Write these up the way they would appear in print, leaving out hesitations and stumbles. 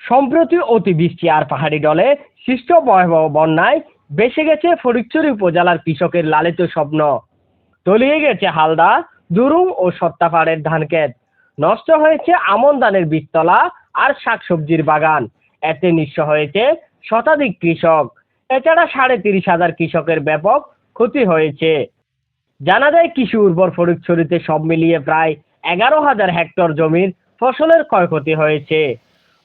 সম্প্রতি অতিবৃষ্টি আর পাহাড়ি ঢলে সৃষ্ট ভয়াবহ বন্যায় ভেসে গেছে ফটিকছড়ি উপজেলার কৃষকের লালিত স্বপ্ন। তলিয়ে গেছে হালদা, দুরুম ও সত্তাপাড়ের ধানক্ষেত। নষ্ট হয়েছে আমন ধানের বীজতলা আর শাকসবজির বাগান। এতে নিঃস্ব হয়েছে শতাধিক কৃষক। এছাড়া ৩৫,০০০ কৃষকের ব্যাপক ক্ষতি হয়েছে। জানা যায়, কৃষি উর্বর ফটিকছড়িতে সব মিলিয়ে প্রায় ১১,০০০ হেক্টর জমির ফসলের ক্ষয়ক্ষতি হয়েছে।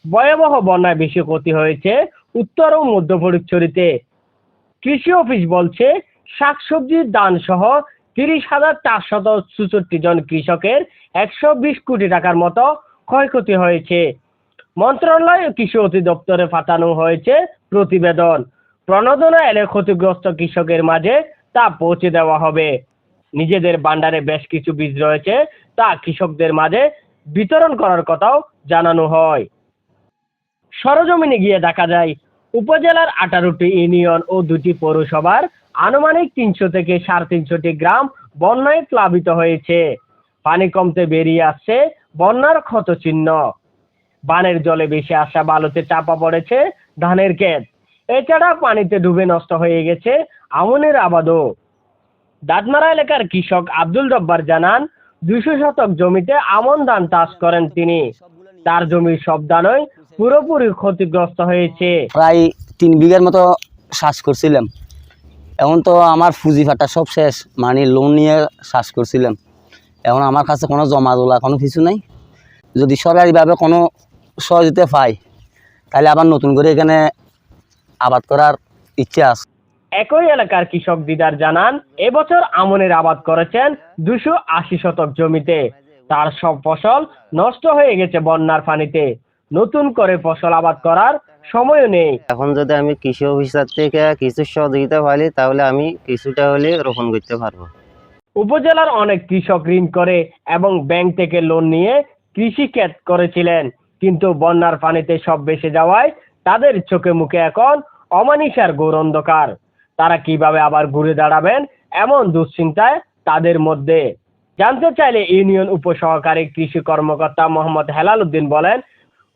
ভয়াবহ বন্যায় বেশি ক্ষতি হয়েছে উত্তর ও মধ্য ফটিকছড়িতে। কৃষি অফিস বলছে, শাকসবজির দান সহ ৩০,৪৬৪ জন কৃষকের ১২০ কোটি টাকার মতো ক্ষয়ক্ষতি হয়েছে। মন্ত্রণালয় ও কৃষি অধিদপ্তরে পাঠানো হয়েছে প্রতিবেদন। প্রণোদনা এলে ক্ষতিগ্রস্ত কৃষকের মাঝে তা পৌঁছে দেওয়া হবে। নিজেদের ভান্ডারে বেশ কিছু বীজ রয়েছে, তা কৃষকদের মাঝে বিতরণ করার কথাও জানানো হয়। সরজমিনে গিয়ে দেখা যায়, উপজেলার ১৮টি ইউনিয়ন ও ২টি পৌরসভার আনুমানিক ৩০০ থেকে ৩৫০টি গ্রাম বন্যায় প্লাবিত হয়েছে। পানি কমতে বেরিয়ে আসছে বন্যার ক্ষতচিহ্ন। বানের জলে ভেসে আসা বালুতে চাপা পড়েছে ধানের ক্ষেত। এছাড়া পানিতে ডুবে নষ্ট হয়ে গেছে আমনের আবাদও। দাঁতমারা এলাকার কৃষক আব্দুল জব্বার জানান, ২০০ শতক জমিতে আমন ধান চাষ করেন তিনি। তার জমির সব ধানই পুরোপুরি ক্ষতিগ্রস্ত হয়েছে। প্রায় ৩ বিঘার মতো চাষ করছিলাম। এখন তো আমার পুঁজি ফাটা সব শেষ, মানে লোন নিয়ে চাষ করছিলাম। এখন আমার কাছে কোনো জমা তোলা কোনো কিছু নাই। যদি সরকারিভাবে কোনো সহযোগিতা পাই, তাহলে আবার নতুন করে এখানে আবাদ করার ইচ্ছা আছে। একই এলাকার কৃষক দিদার জানান, এবছর আমনের আবাদ করেছেন ২৮০ শতক জমিতে। তার সব ফসল নষ্ট হয়ে গেছে বন্যার পানিতে। নতুন করে ফসল আবাদ করার সময়ও নেই। এখন যদি আমি কৃষি অফিসার থেকে কিছু সহযোগিতা পাই, তাহলে আমি কিছুটা হলে রোপণ করতে পারবো। উপজেলার অনেক কৃষক ঋণ করে এবং ব্যাংক থেকে লোন নিয়ে কৃষি ক্ষেত করেছিলেন, কিন্তু বন্যার পানিতে সব ভেসে যাওয়ায় তাদের চোখে মুখে এখন অমানিসার ঘোর অন্ধকার। তারা কিভাবে আবার ঘুরে দাঁড়াবেন, এমন দুশ্চিন্তায় তাদের মধ্যে। জানতে চাইলে ইউনিয়ন উপসহকারী কৃষি কর্মকর্তা মোহাম্মদ হেলাল উদ্দিন বলেন,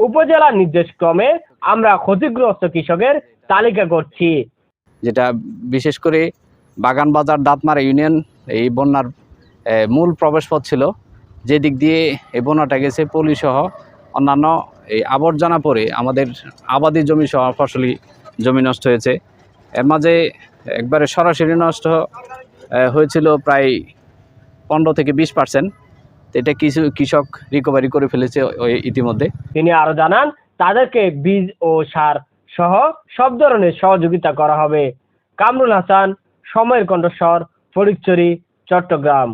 উপজেলা নির্দেশক্রমে আমরা ক্ষতিগ্রস্ত কৃষকের তালিকা করছি। যেটা বিশেষ করে বাগান বাজার দাঁতমারা ইউনিয়ন এই বন্যার মূল প্রবেশপথ ছিল, যে দিক দিয়ে এই বন্যাটা গেছে পলি সহ অন্যান্য এই আবর্জনা পড়ে আমাদের আবাদি জমি সহ ফসলি জমি নষ্ট হয়েছে। এর মাঝে একবারে সরাসরি নষ্ট হয়েছিল প্রায় ১৫ থেকে ২০%। এটা কিছু কৃষক রিকভারি করে ফেলেছে ইতিমধ্যে। তিনি আরো জানান, তাদেরকে বীজ ও সার সহ সব ধরনের সহযোগিতা করা হবে। কামরুল হাসান, সময়ের কণ্ঠস্বর, ফটিকছড়ি, চট্টগ্রাম।